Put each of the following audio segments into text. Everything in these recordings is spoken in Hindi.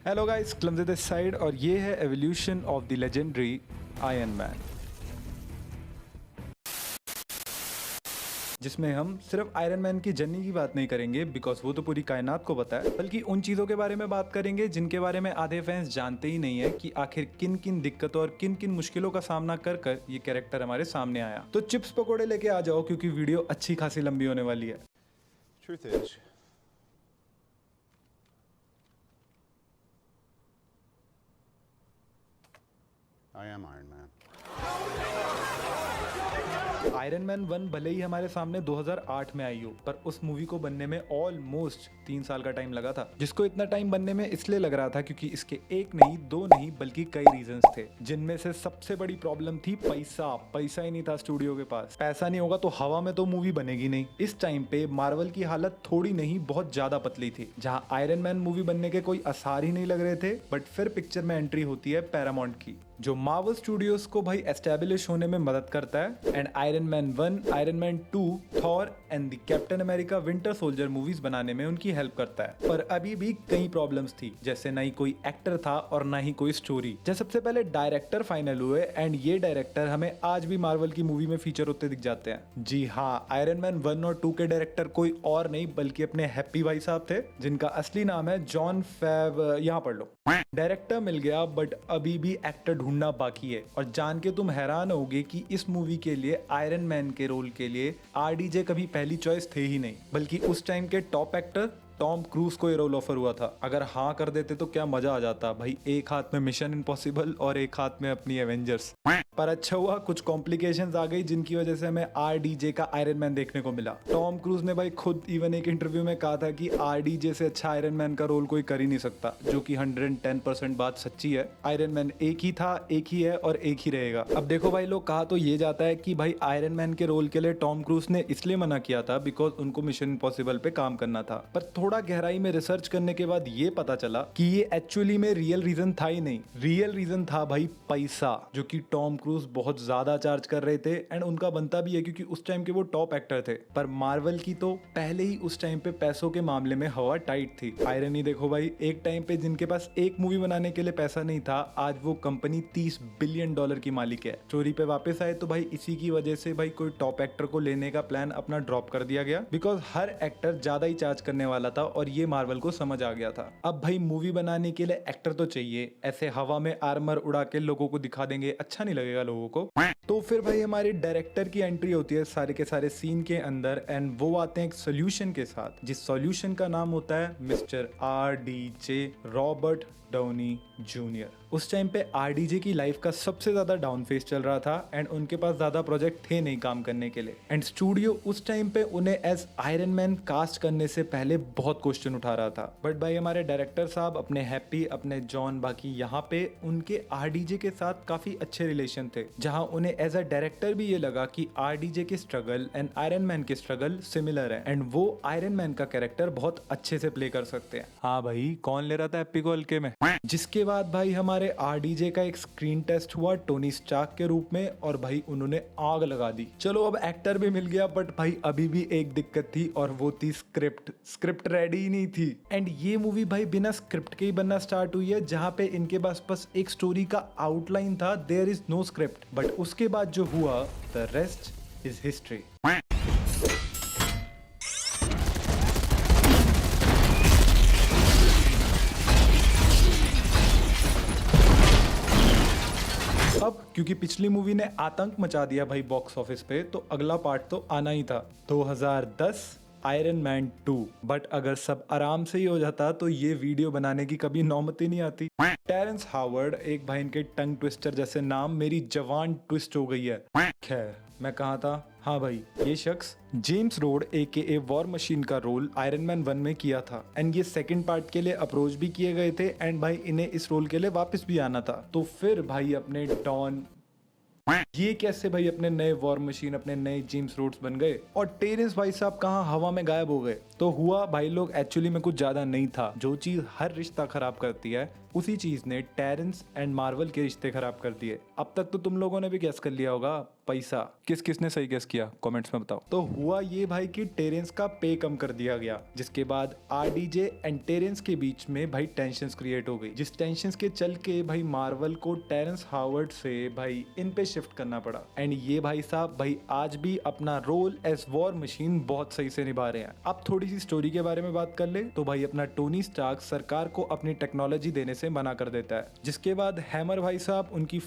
Hello guys, clumsy this side और ये है evolution of the legendary iron man, जिसमें हम सिर्फ आयरन मैन की जर्नी की बात नहीं करेंगे बिकॉज वो तो पूरी कायनात को पता है, बल्कि उन चीज़ों के बारे में बात करेंगे जिनके बारे में आधे फैंस जानते ही नहीं है कि आखिर किन किन दिक्कतों और किन किन मुश्किलों का सामना कर कर ये कैरेक्टर हमारे सामने आया। तो चिप्स पकोड़े लेके आ जाओ क्योंकि वीडियो अच्छी खासी लंबी होने वाली है। Truth is, I am Iron Man. Iron man 1 भले ही हमारे सामने 2008 में आई हो, पर उस मूवी को बनने में ऑलमोस्ट 3 साल का टाइम लगा था, जिसको इतना टाइम बनने में इसलिए लग रहा था क्योंकि इसके एक नहीं, दो नहीं, बल्कि कई रीजंस थे, जिनमें से सबसे बड़ी प्रॉब्लम थी पैसा। पैसा ही नहीं था स्टूडियो के पास। पैसा नहीं होगा तो हवा में तो मूवी बनेगी नहीं। इस टाइम पे मार्वल की हालत थोड़ी नहीं बहुत ज्यादा पतली थी, जहां आयरन मैन मूवी बनने के कोई आसार ही नहीं लग रहे थे। बट फिर पिक्चर में एंट्री होती है पैरामाउंट की, जो मार्वल स्टूडियोज को भाई एस्टेब्लिश होने में मदद करता है and iron man 1, iron man 2, Thor and the captain America winter soldier movies बनाने में उनकी हेल्प करता है। पर अभी भी कई प्रॉब्लम्स थी, जैसे ना ही कोई एक्टर था और ना ही कोई स्टोरी। जैसे सबसे पहले डायरेक्टर फाइनल हुए एंड ये डायरेक्टर हमें आज भी मार्वल की मूवी में फीचर होते दिख जाते हैं। जी हाँ, आयरन मैन 1 और 2 के डायरेक्टर कोई और नहीं बल्कि अपने हैप्पी भाई साहब थे, जिनका असली नाम है जॉन फैव। यहाँ पढ़ लो। डायरेक्टर मिल गया बट अभी भी एक्टर ढूंढना बाकी है, और जान के तुम हैरान होगे कि इस मूवी के लिए आयरन मैन के रोल के लिए आरडीजे कभी पहली चॉइस थे ही नहीं, बल्कि उस टाइम के टॉप एक्टर टॉम क्रूज को ये रोल ऑफर हुआ था। अगर हाँ कर देते तो क्या मजा आ जाता भाई, एक हाथ में मिशन इम्पॉसिबल और एक हाथ में अपनी एवेंजर्स। पर अच्छा हुआ कुछ कॉम्प्लिकेशंस आ गई जिनकी वजह से हमें आरडीजे का आयरन मैन देखने को मिला। टॉम क्रूज ने भाई खुद इवन एक इंटरव्यू में कहा था कि आरडीजे से अच्छा आयरन मैन का रोल कोई कर ही नहीं सकता, जो कि 110% बात सच्ची है। आयरन मैन एक ही था, एक ही है और एक ही रहेगा। अब देखो भाई, लोग कहा तो ये जाता है कि भाई आयरन मैन के रोल के लिए टॉम क्रूज ने इसलिए मना किया था बिकॉज उनको मिशन इम्पॉसिबल पे काम करना था, पर थोड़ा गहराई में रिसर्च करने के बाद ये पता चला कि ये एक्चुअली में रियल रीजन था ही नहीं। रियल रीजन था भाई पैसा, जो कि टॉम क्रूज बहुत ज्यादा चार्ज कर रहे थे एंड उनका बनता भी है क्योंकि उस टाइम के वो टॉप एक्टर थे। पर मार्वल की तो पहले ही उस टाइम पे पैसों के मामले में हवा टाइट थी। आयरनी देखो भाई, एक टाइम पे जिनके पास एक मूवी बनाने के लिए पैसा नहीं था, आज वो कंपनी $30 बिलियन की मालिक है। स्टोरी पे वापस आए तो भाई इसी की वजह से भाई कोई टॉप एक्टर को लेने का प्लान अपना ड्रॉप कर दिया गया, बिकॉज हर एक्टर ज्यादा ही चार्ज करने वाला था और ये मार्वल को समझ आ गया था। अब भाई मूवी बनाने के लिए एक्टर तो चाहिए, ऐसे हवा में आर्मर उड़ा के लोगों को दिखा देंगे, अच्छा नहीं लगेगा लोगों को। तो फिर भाई हमारी डायरेक्टर की एंट्री होती है सारे के सारे सीन के अंदर एंड वो आते हैं एक सोल्यूशन के साथ, जिस सोल्यूशन का नाम होता है mister RDJ, Robert Downey junior. उस टाइम पे आरडीजे की लाइफ का सबसे ज्यादा डाउन फेज चल रहा था एंड उनके पास ज्यादा प्रोजेक्ट थे नहीं काम करने के लिए, एंड स्टूडियो उस टाइम पे उन्हें एज आयरन मैन कास्ट करने से पहले बहुत क्वेश्चन उठा रहा था। बट भाई हमारे डायरेक्टर साहब अपने हैप्पी, अपने जॉन, बाकी यहाँ पे उनके आरडीजे के साथ काफी अच्छे रिलेशन थे, जहां उन्हें एज अ डायरेक्टर भी ये लगा कि आरडीजे के स्ट्रगल एंड आयरन मैन के स्ट्रगल सिमिलर है एंड वो आयरन मैन का कैरेक्टर बहुत अच्छे से प्ले कर सकते हैं। हाँ भाई, कौन ले रहा था एप्पी को हल्के में। जिसके बाद भाई हमारे आरडीजे का एक स्क्रीन टेस्ट हुआ टोनी स्टार्क के रूप में और भाई उन्होंने आग लगा दी। चलो अब एक्टर भी मिल गया, बट भाई अभी भी एक दिक्कत थी और वो थी स्क्रिप्ट रेडी ही नहीं थी एंड ये मूवी भाई बिना स्क्रिप्ट के ही बनना स्टार्ट हुई है, जहां पे इनके पास बस एक स्टोरी का आउटलाइन था, there is no script. But उसके बाद जो हुआ, द रेस्ट इज हिस्ट्री। अब क्योंकि पिछली मूवी ने आतंक मचा दिया भाई बॉक्स ऑफिस पे, तो अगला पार्ट तो आना ही था। 2010 आयरन मैन 2। बट अगर सब आराम से ही हो जाता तो ये वीडियो बनाने की कभी नौबत ही नहीं आती। टेरेंस हावर्ड, एक भाई इनके टंग ट्विस्टर जैसे नाम मेरी जवान ट्विस्ट हो गई है। खैर मैं कहा था, हाँ भाई ये शख्स James road AKA war machine का रोल आयरन मैन 1 में किया था एंड ये सेकंड पार्ट के लिए अप्रोच भी किए गए थे एंड भाई इन्हें इस रोल के लिए वापस भी आना था। तो फिर भाई अपने डॉन, ये कैसे भाई अपने नए वॉर मशीन, अपने नए जेम्स रोड्स बन गए और टेरेंस भाई साहब कहाँ हवा में गायब हो गए। तो हुआ भाई लोग एक्चुअली में कुछ ज्यादा नहीं था। जो चीज हर रिश्ता खराब करती है उसी चीज ने टेरेंस एंड मार्वल के रिश्ते खराब कर दिए। अब तक तो तुम लोगों ने भी गैस कर लिया होगा, पैसा। किस किसने सही गेस किया कमेंट्स में बताओ। तो हुआ ये भाई कि टेरेंस का पे कम कर दिया गया, जिसके बाद आरडीजे एंड टेरेंस के बीच में भाई टेंशंस क्रिएट हो गई, जिस टेंशंस के चल के भाई मार्वल को टेरेंस हावर्ड से भाई इन पे शिफ्ट करना पड़ा। एंड ये भाई साहब भाई आज भी अपना रोल एज वॉर मशीन बहुत सही से निभा रहे हैं। अब थोड़ी सी स्टोरी के बारे में बात कर ले तो भाई अपना टोनी स्टार्क सरकार को अपनी टेक्नोलॉजी देने से मना कर देता है, जिसके बाद हैमर भाई साहब उनकी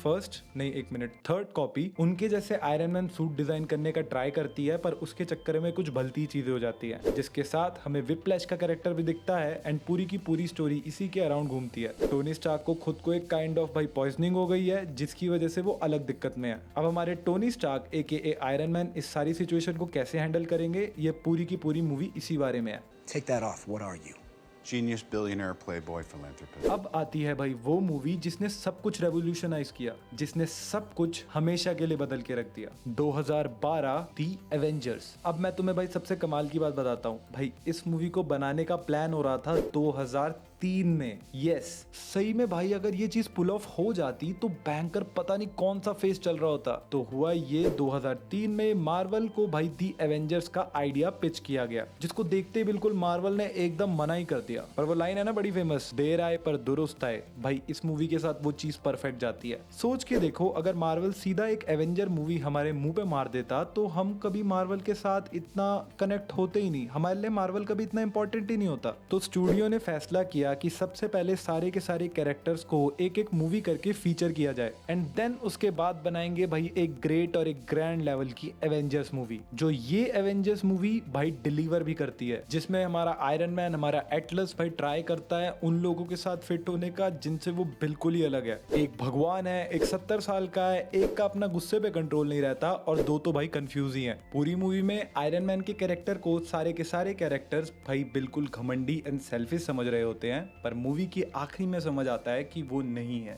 थर्ड कॉपी उनके जैसे आयरन मैन सूट डिजाइन करने का ट्राई करती है, पर उसके चक्कर में कुछ भलती चीजें हो जाती है, जिसके साथ हमें विप्लैश का कैरेक्टर भी दिखता है एंड पूरी की पूरी स्टोरी इसी के अराउंड घूमती है। टोनी स्टार्क को खुद को एक काइंड ऑफ भाई पॉइजनिंग हो गई है, जिसकी वजह से वो अलग दिक्कत में है। अब हमारे टोनी स्टार्क एके आयरन मैन इस सारी सिचुएशन को कैसे हैंडल करेंगे, ये पूरी की पूरी मूवी इसी बारे में है। Take that off. What are you? Genius, billionaire, playboy, philanthropist. अब आती है भाई वो मूवी जिसने सब कुछ रेवोल्यूशनाइज किया, जिसने सब कुछ हमेशा के लिए बदल के रख दिया। 2012 दी एवेंजर्स। अब मैं तुम्हें भाई सबसे कमाल की बात बताता हूँ भाई, इस मूवी को बनाने का प्लान हो रहा था 2003 में। यस, सही में भाई अगर ये चीज पुल ऑफ हो जाती तो बैंकर पता नहीं कौन सा फेस चल रहा होता। तो हुआ ये 2003 में मार्वल को भाई दी एवेंजर्स का आइडिया पिच किया गया, जिसको देखते ही बिल्कुल मार्वल ने एकदम मना ही कर दिया। पर वो लाइन है ना बड़ी फेमस, देर आए पर दुरुस्त आए, भाई इस मूवी के साथ वो चीज परफेक्ट जाती है। सोच के देखो, अगर मार्वल सीधा एक एवेंजर मूवी हमारे मुंह पे मार देता तो हम कभी मार्वल के साथ इतना कनेक्ट होते ही नहीं, हमारे लिए मार्वल कभी इतना इंपॉर्टेंट ही नहीं होता। तो स्टूडियो ने फैसला किया कि सबसे पहले सारे के सारे कैरेक्टर्स को एक एक मूवी करके फीचर किया जाए एंड देन उसके बाद बनाएंगे भाई एक ग्रेट और एक ग्रैंड लेवल की एवेंजर्स मूवी, जो ये एवेंजर्स मूवी भाई डिलीवर भी करती है, जिसमें हमारा आयरन मैन, हमारा एटलस भाई ट्राई करता है उन लोगों के साथ फिट होने का जिनसे वो बिल्कुल ही अलग है। एक भगवान है, एक 70 साल का है, एक का अपना गुस्से पे कंट्रोल नहीं रहता और दो तो भाई कंफ्यूज ही हैं। पूरी मूवी में आयरन मैन के कैरेक्टर को सारे के सारे कैरेक्टर्स भाई बिल्कुल घमंडी एंड सेल्फिश समझ रहे होते हैं, पर मूवी की आखिरी में समझ आता है कि वो नहीं है।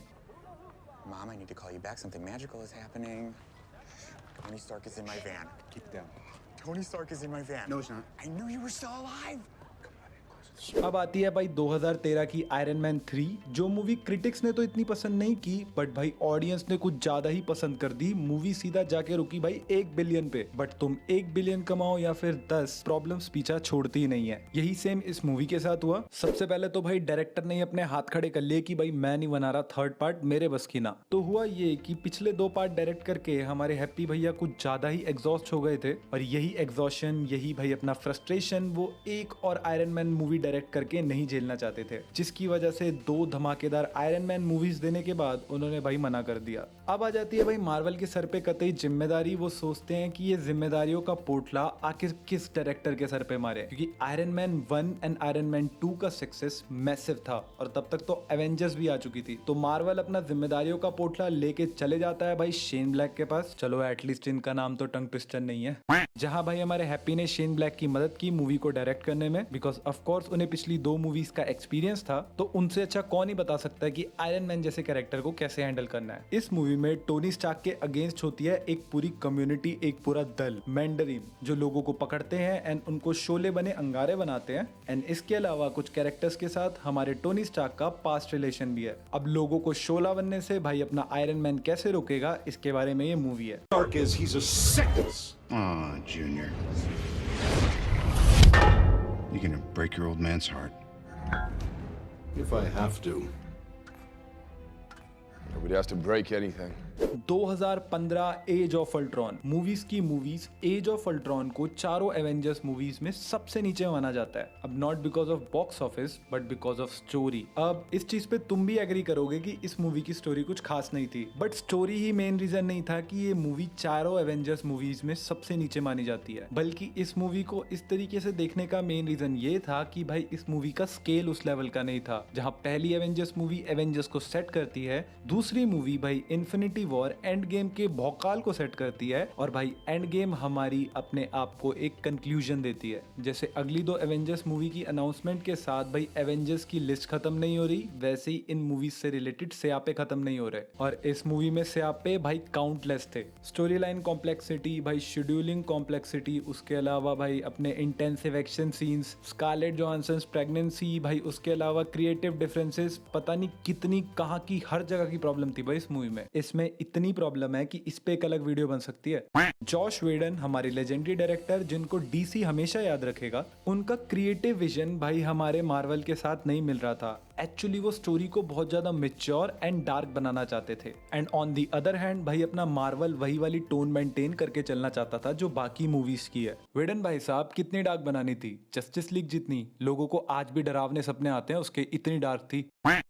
Mom, I need to call you back. Something magical is happening. Tony Stark is in my van. Keep it down. Tony Stark is in my van. No, it's not. I knew you were still alive. अब आती है भाई 2013 की आयरन मैन 3, जो मूवी क्रिटिक्स ने तो इतनी पसंद नहीं की, बट भाई ऑडियंस ने कुछ ज्यादा ही पसंद कर दी। मूवी सीधा जाके रुकी भाई 1 बिलियन पे, बट तुम 1 बिलियन कमाओ या फिर 10, प्रॉब्लम्स पीछा छोड़ती ही नहीं है। यही सेम इस मूवी के साथ हुआ। सबसे पहले तो भाई डायरेक्टर ने अपने हाथ खड़े कर लिए कि भाई मैं नहीं बना रहा थर्ड पार्ट, मेरे बस की ना। तो हुआ ये कि पिछले 2 पार्ट डायरेक्ट करके हमारे हैप्पी भैया कुछ ज्यादा ही एग्जॉस्ट हो गए थे, और यही एग्जॉशन, यही भाई अपना फ्रस्ट्रेशन वो एक और आयरन मैन मूवी डायरेक्ट करके नहीं झेलना चाहते थे, जिसकी वजह से 2 धमाकेदार आयरन मैन मूवीज देने के बाद उन्होंने भाई मना कर दिया। अब आ जाती है भाई मार्वल के सर पे कतई जिम्मेदारी। वो सोचते हैं कि ये जिम्मेदारियों का पोटला आखिर किस डायरेक्टर के सर पे मारे, क्योंकि iron man 1 and iron man 2 का सक्सेस मैसिव था और तब तक तो एवेंजर्स भी आ चुकी थी। तो मार्वल अपना जिम्मेदारियों का पोटला लेके चले जाता है भाई शेन ब्लैक के पास। चलो एटलीस्ट इनका नाम तो टंग ट्विस्टर नहीं है। जहां भाई हमारे हैप्पी ने शेन ब्लैक की मदद की मूवी को डायरेक्ट करने में, बिकॉज ऑफ कोर्स उन्हें पिछली 2 मूवीज का एक्सपीरियंस था, तो उनसे अच्छा कौन ही बता सकता है कि आयरन मैन जैसे कैरेक्टर को कैसे हैंडल करना है। इस मूवी में टोनी स्टार्क के अगेंस्ट होती है एक पूरी कम्युनिटी, एक पूरा दल, मैंडरिन, जो लोगों को पकड़ते हैं एंड उनको शोले बने अंगारे बनाते हैं। एंड इसके अलावा कुछ कैरेक्टर्स के साथ हमारे टोनी स्टार्क का पास्ट रिलेशन भी है। अब लोगों को शोला बनने से भाई अपना आयरन मैन कैसे रोकेगा, इसके बारे में ये मूवी है। Stark is he's a sickness. Aw, Junior. You're gonna break your old man's heart. If I have to. Nobody has to break anything. 2015 age of Ultron. Movies की मूवीज एज ऑफ अल्ट्रॉन को चारों एवेंजर्स मूवीज में सबसे नीचे माना जाता है। अब not because of box office but because of story. अब इस चीज पे तुम भी एग्री करोगे कि इस मूवी की स्टोरी कुछ खास नहीं थी, बट स्टोरी ही मेन रीजन नहीं था कि ये मूवी चारों एवेंजर्स मूवीज में सबसे नीचे मानी जाती है, बल्कि इस मूवी को इस तरीके से देखने का मेन रीजन ये था कि भाई इस मूवी का स्केल उस लेवल का नहीं था। जहां पहली एवेंजर्स मूवी एवेंजर्स को सेट करती है, दूसरी मूवी भाई इन्फिनिटी वॉर एंड गेम के भौकाल को सेट करती है, और भाई एंड गेम हमारी अपने आप को एक कंक्लूजन देती है। जैसे अगली 2 एवेंजर्स मूवी की अनाउंसमेंट के साथ भाई एवेंजर्स की लिस्ट खत्म नहीं हो रही, वैसे ही इन मूवीज से रिलेटेड स्यापे खत्म नहीं हो रहे, और इस मूवी में स्यापे भाई काउंटलेस थे। स्टोरी लाइन कॉम्प्लेक्सिटी, भाई शेड्यूलिंग कॉम्प्लेक्सिटी, उसके अलावा भाई अपने intensive action scenes, Scarlett Johansson pregnancy, भाई उसके अलावा क्रिएटिव डिफरेंसेस, पता नहीं कितनी कहाँ की हर जगह की प्रॉब्लम थी भाई इस मूवी में। इसमें इतनी प्रॉब्लम है कि इस पे एक अलग वीडियो बन सकती है। जॉश वेडन हमारे लेजेंडरी डायरेक्टर जिनको डीसी हमेशा याद रखेगा, उनका क्रिएटिव विजन भाई हमारे मार्वल के साथ नहीं मिल रहा था। एक्चुअली वो स्टोरी को बहुत ज्यादा मैच्योर एंड डार्क बनाना चाहते थे, and on the other hand भाई अपना मार्वल वही वाली टोन मेंटेन करके चलना चाहता था जो बाकी मूवीज की है। वेडन भाई साहब कितनी डार्क बनानी थी, जस्टिस लीग जितनी लोगों को आज भी डरावने सपने आते हैं उसके इतनी डार्क थी।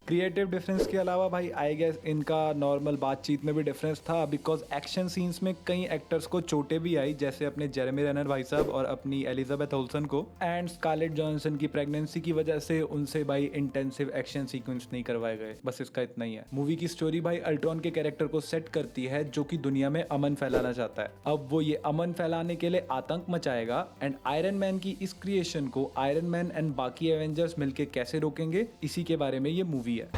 क्रिएटिव डिफरेंस के अलावा भाई आई गेस इनका नॉर्मल बातचीत में भी डिफरेंस था, बिकॉज एक्शन सीन्स में कई एक्टर्स को चोटें भी आई, जैसे अपने जेरेमी रेनर भाई साहब और अपनी एलिजाबेथ ओल्सन को, एंड स्कारलेट जॉनसन की प्रेगनेंसी की वजह से उनसे भाई इंटेंसिव एक्शन सीक्वेंस नहीं करवाए गए। बस इसका इतना ही है। मूवी की स्टोरी भाई अल्ट्रॉन के कैरेक्टर को सेट करती है जो कि दुनिया में अमन फैलाना चाहता है। अब वो ये अमन फैलाने के लिए आतंक मचाएगा, एंड आयरन मैन की इस क्रिएशन को आयरन मैन एंड बाकी एवेंजर्स मिलके कैसे रोकेंगे, इसी के बारे में ये मूवी है।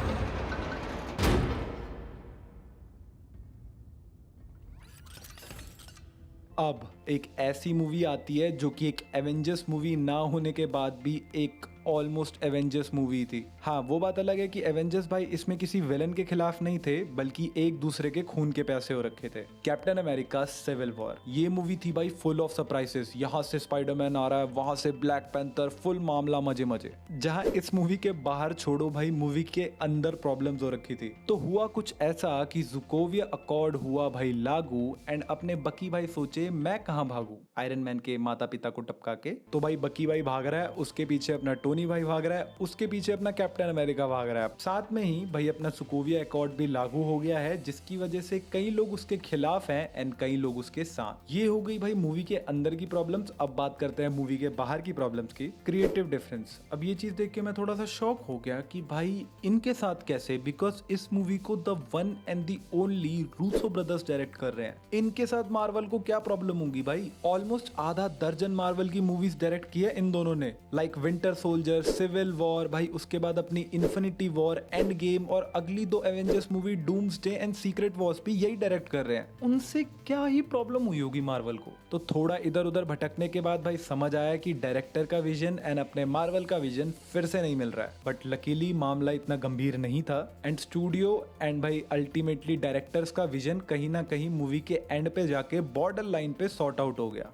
अब एक ऐसी मूवी आती है जो कि एक एवेंजर्स मूवी ना होने के बाद भी एक ऑलमोस्ट एवेंजर्स मूवी थी। हाँ, वो बात अलग है कि एवेंजर्स भाई इसमें किसी विलन के खिलाफ नहीं थे, बल्कि एक दूसरे के खून के प्यासे हो रखे थे। कैप्टन अमेरिका सिविल वॉर ये मूवी थी भाई फुल ऑफ सरप्राइजेस। यहाँ से स्पाइडरमैन आ रहा है, वहां से ब्लैक पैंथर, फुल मामला मजे मजे। जहाँ इस मूवी के बाहर छोड़ो भाई, मूवी के अंदर प्रॉब्लम्स हो रखी थी। तो हुआ कुछ ऐसा कि ज़ुकोविया अकॉर्ड हुआ भाई लागू, एंड अपने बकी भाई सोचे मैं कहाँ भागू आयरन मैन के माता पिता को टपका के। तो भाई बकी भाई भाग रहा है, उसके पीछे अपना टोनी भाई भाग रहा है, उसके पीछे अपना कैप्टन अमेरिका भाग रहा है। साथ में ही भाई अपना सुकोविया अकॉर्ड भी लागू हो गया है, जिसकी वजह से कई लोग उसके खिलाफ हैं एंड कई लोग उसके साथ। ये हो गई भाई मूवी के अंदर की प्रॉब्लम्स। अब बात करते हैं मूवी के बाहर की प्रॉब्लम्स की। Creative difference. अब ये चीज देख के मैं थोड़ा सा शॉक हो गया कि भाई इनके साथ कैसे, बिकॉज इस मूवी को the one and the only Russo brothers direct कर रहे हैं। इनके साथ मार्वल को क्या प्रॉब्लम होगी भाई? ऑलमोस्ट आधा दर्जन मार्वल की मूवीज डायरेक्ट की है इन दोनों ने, like winter soldier, civil war, भाई उसके बाद अपनी इन्फिनिटी वॉर, एंड गेम, और अगली दो Avengers movie doomsday and secret Wars भी यही डायरेक्ट कर रहे हैं। उनसे क्या ही प्रॉब्लम हुई होगी मार्वल को? तो थोड़ा इधर उधर भटकने के बाद भाई समझ आया कि डायरेक्टर का विजन एंड अपने मार्वल का विजन फिर से नहीं मिल रहा है। बट लकीली मामला इतना गंभीर नहीं था, एंड स्टूडियो एंड भाई अल्टीमेटली डायरेक्टर्स का विजन कहीं ना कहीं मूवी के एंड पे जाके बॉर्डर लाइन पे सॉर्ट आउट हो गया।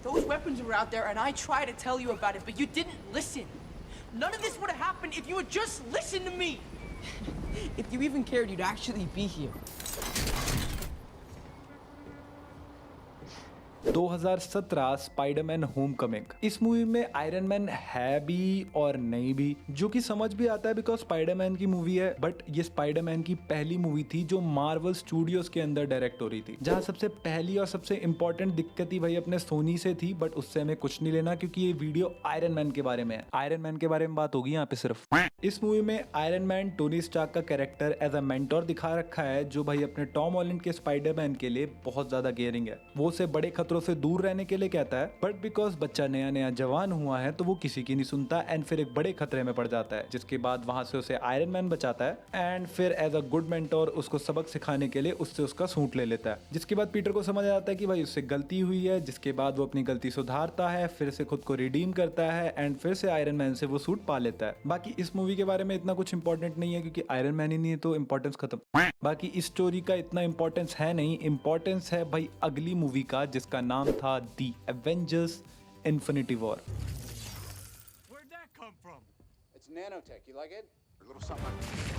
Those weapons were out there and I tried to tell you about it, but you didn't listen. None of this would have happened if you had just listened to me. If you even cared, you'd actually be here. 2017 Spiderman Homecoming. इस मूवी में आयरन मैन है भी और नहीं भी, जो कि समझ भी आता है बिकॉज स्पाइडरमैन की मूवी है। बट ये स्पाइडरमैन की पहली मूवी थी जो मार्वल स्टूडियोज के अंदर डायरेक्ट हो रही थी, जहां सबसे पहली और सबसे इंपॉर्टेंट दिक्कत ही भाई अपने सोनी से थी। बट उससे हमें कुछ नहीं लेना क्योंकि ये वीडियो आयरन मैन के बारे में है। आयरन मैन के बारे में बात होगी यहाँ पे सिर्फ। इस मूवी में आयरन मैन टोनी स्टार्क का कैरेक्टर एज अ मेंटोर दिखा रखा है, जो भाई अपने टॉम हॉलैंड के स्पाइडरमैन के लिए बहुत ज्यादा केयरिंग है। वो उसे बड़े खतरों से दूर रहने के लिए कहता है, बट बिकॉज बच्चा नया नया जवान हुआ है तो वो किसी की नहीं सुनता एंड फिर एक बड़े खतरे में पड़ जाता है, जिसके बाद वहां से उसे आयरन मैन बचाता है एंड फिर एज अ गुड मेंटोर उसको सबक सिखाने के लिए उससे उसका सूट ले लेता है। जिसके बाद पीटर को समझ आता है कि भाई उससे गलती हुई है, जिसके बाद वो अपनी गलती सुधारता है, फिर से खुद को रिडीम करता है एंड फिर से आयरन मैन से वो सूट पा लेता है। बाकी इस मूवी के बारे में इतना कुछ इंपॉर्टेंट नहीं है क्योंकि आयरन मैन ही नहीं है तो इंपॉर्टेंस खत्म। बाकी इस स्टोरी का इतना इंपॉर्टेंस है नहीं, इंपॉर्टेंस है भाई अगली मूवी का जिसका नाम था the Avengers Infinity War. Where'd that come from? It's nanotech. You like it? A little something.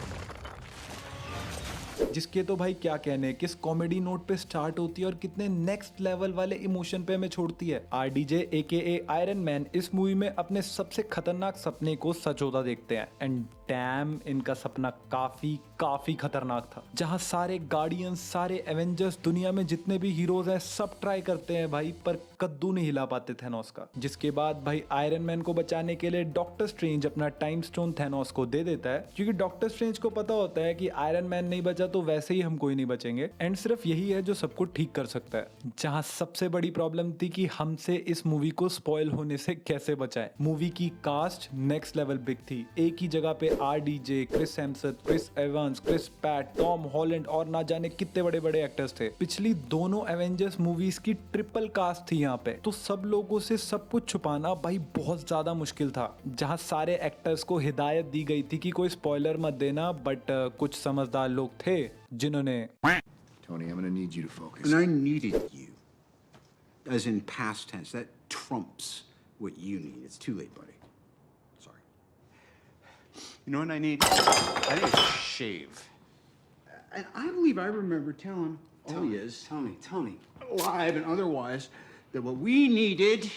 जिसके तो भाई क्या कहने, किस कॉमेडी नोट पे स्टार्ट होती है और कितने नेक्स्ट लेवल वाले इमोशन पे हमें छोड़ती है। आरडीजे AKA आयरन मैन इस मूवी में अपने सबसे खतरनाक सपने को सच होता देखते हैं एंड डैम इनका सपना काफी खतरनाक था, जहां सारे गार्डियंस, सारे एवेंजर्स, दुनिया में जितने भी हीरोज हैं सब ट्राई करते हैं भाई, पर कद्दू नहीं हिला पाते थैनोस का। जिसके बाद भाई आयरन मैन को बचाने के लिए डॉक्टर स्ट्रेंज अपना टाइम स्टोन थैनोस को दे देता है, क्योंकि डॉक्टर स्ट्रेंज को पता होता है कि आयरन मैन नहीं बचा तो वैसे ही हम कोई नहीं बचेंगे एंड सिर्फ यही है जो सबको ठीक कर सकता है। जहां सबसे बड़ी प्रॉब्लम थी कि हमसे इस मूवी को स्पॉइल होने से कैसे बचाएं। मूवी की कास्ट नेक्स्ट लेवल बिग थी। एक ही जगह पे RDJ, Chris Hemsworth, Chris Evans, Chris Pratt, Tom Holland और ना जाने कितने बड़े बड़े एक्टर्स थे। पिछली दोनों एवेंजर्स मूवीज की ट्रिपल कास्ट थी यहाँ पे, तो सब लोगों से सब कुछ छुपाना भाई बहुत ज्यादा मुश्किल था। जहां सारे एक्टर्स को हिदायत दी गई थी कि कोई स्पॉइलर मत देना, बट कुछ समझदार लोग थे जिन्होंने Tony, I'm gonna need you to focus. And I needed you. As in past tense. That trumps what you need. It's too late, buddy. Sorry. You know what I need? I need a shave. And I believe I remember telling Tony, alive and otherwise, that what we needed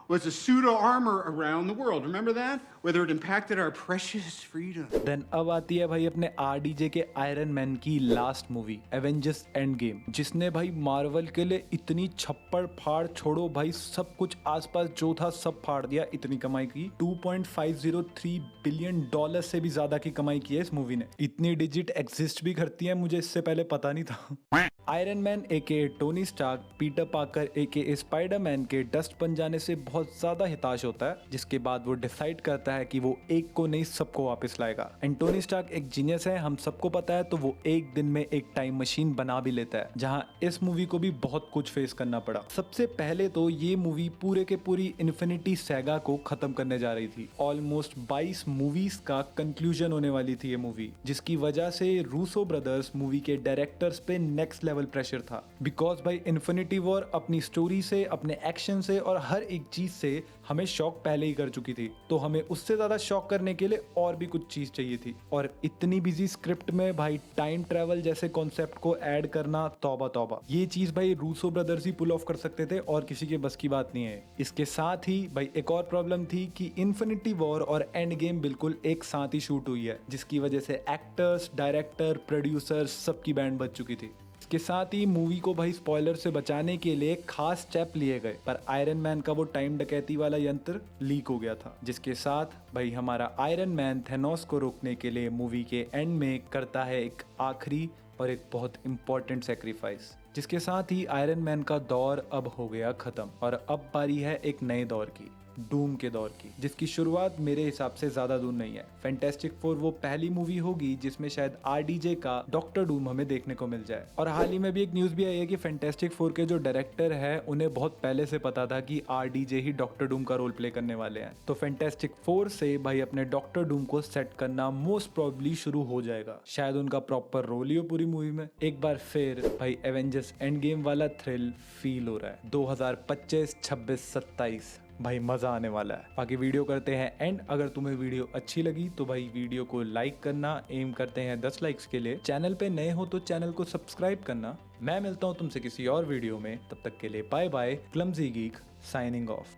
was a suit of armor around the world. Remember that? Whether it impacted our precious freedom. Then अब आती है भाई अपने आरडीजे के आयरन मैन की last movie Avengers end game, जिसने भाई मार्वल के लिए इतनी छप्पड़ फाड़ छोड़ो भाई, सब कुछ आसपास जो था सब फाड़ दिया। इतनी कमाई की, $2.503 बिलियन से भी ज्यादा की कमाई की है इस मूवी ने। इतनी डिजिट एग्जिस्ट भी करती है, मुझे इससे पहले पता नहीं था। आयरन मैन एके टोनी स्टार्क पीटर पार्कर एके स्पाइडरमैन के डस्ट बन जाने से बहुत ज्यादा हताश होता है, जिसके बाद वो डिसाइड करता है कि वो एक को नहीं सबको वापस लाएगा। एंड टोनी स्टार्क एक जीनियस है, हम सबको पता है, तो वो एक दिन में एक टाइम मशीन बना भी लेता है, जहां इस मूवी को भी बहुत कुछ फेस करना पड़ा। सबसे पहले तो ये मूवी पूरे के पूरी इन्फिनिटी सैगा को खत्म करने जा रही थी। ऑलमोस्ट 22 मूवीज का कंक्लूजन होने वाली थी ये मूवी, जिसकी वजह से रूसो ब्रदर्स मूवी के डायरेक्टर्स पे नेक्स्ट लेवल प्रेशर था। बिकॉज भाई इन्फिनिटी वॉर अपनी स्टोरी से, अपने एक्शन से और हर एक चीज से हमें शॉक पहले ही कर चुकी थी, तो हमें उससे ज्यादा शॉक करने के लिए और भी कुछ चीज चाहिए थी। और इतनी बिजी स्क्रिप्ट में भाई टाइम ट्रेवल जैसे कॉन्सेप्ट को ऐड करना, तौबा तौबा। ये चीज भाई रूसो ब्रदर्स ही पुल ऑफ कर सकते थे और किसी के बस की बात नहीं है। इसके साथ ही भाई एक और प्रॉब्लम थी कि इन्फिनिटी वॉर और एंड गेम बिल्कुल एक साथ ही शूट हुई है, जिसकी वजह से एक्टर्स, डायरेक्टर, प्रोड्यूसर्स सबकी बैंड बज चुकी थी। इसके साथ ही मूवी को भाई स्पॉइलर से बचाने के लिए खास स्टेप लिए गए, पर आयरन मैन का वो टाइम डकैती वाला यंत्र लीक हो गया था, जिसके साथ भाई हमारा आयरन मैन थेनोस को रोकने के लिए मूवी के एंड में करता है एक आखिरी और एक बहुत इंपॉर्टेंट सेक्रीफाइस, जिसके साथ ही आयरन मैन का दौर अब हो गया खत्म और अब बारी है एक नए दौर की, डूम के दौर की, जिसकी शुरुआत मेरे हिसाब से ज्यादा दूर नहीं है। फैंटास्टिक फोर वो पहली मूवी होगी जिसमें शायद आरडीजे का डॉक्टर डूम हमें देखने को मिल जाए। और हाल ही में भी एक न्यूज भी आई है कि फैंटास्टिक फोर के जो डायरेक्टर है उन्हें बहुत पहले से पता था कि आरडीजे ही डॉक्टर डूम का रोल प्ले करने वाले हैं, तो फैंटास्टिक फोर से भाई अपने डॉक्टर डूम को सेट करना मोस्ट प्रोबेबली शुरू हो जाएगा। शायद उनका प्रॉपर रोल ही हो पूरी मूवी में। एक बार फिर भाई एवेंजर्स एंड गेम वाला थ्रिल फील हो रहा है। 2025, 26, 27 भाई मजा आने वाला है। बाकी वीडियो करते हैं एंड अगर तुम्हें वीडियो अच्छी लगी तो भाई वीडियो को लाइक करना, एम करते हैं 10 लाइक्स के लिए। चैनल पे नए हो तो चैनल को सब्सक्राइब करना। मैं मिलता हूँ तुमसे किसी और वीडियो में, तब तक के लिए bye bye. Clumsy geek signing of.